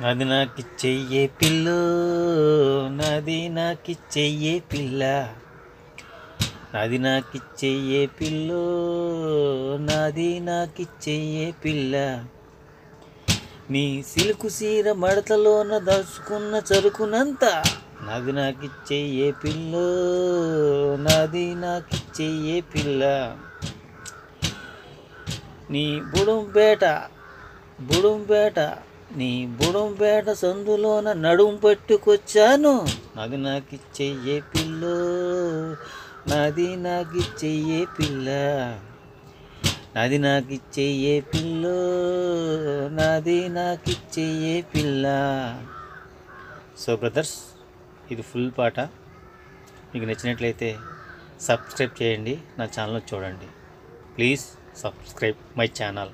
అది నాకిచ్చెయ్యే పిల్లో, నాది నాకిచ్చెయ్యే పిల్ల, నాది నాకిచ్చెయ్యే పిల్లో, నాది నాకిచ్చెయ్యే పిల్ల. నీ సిలుకు సీర మడతలోన దాచుకున్న చరుకునంతా నాది నాకిచ్చెయ్యే పిల్లో, నాది నాకిచ్చెయ్యే పిల్ల. నీ బుడంపేట సందులోన నడుం పట్టుకొచ్చాను, నాది నాకిచ్చెయ్యే పిల్లో, నాది నాకిచ్చెయ్యే పిల్ల, నాది నాకిచ్చెయ్యే పిల్లో, నాది నాకిచ్చెయ్యే పిల్ల. సో బ్రదర్స్, ఇది ఫుల్ పాట. మీకు నచ్చినట్లయితే సబ్స్క్రైబ్ చేయండి, నా ఛానల్ చూడండి. Please subscribe my channel.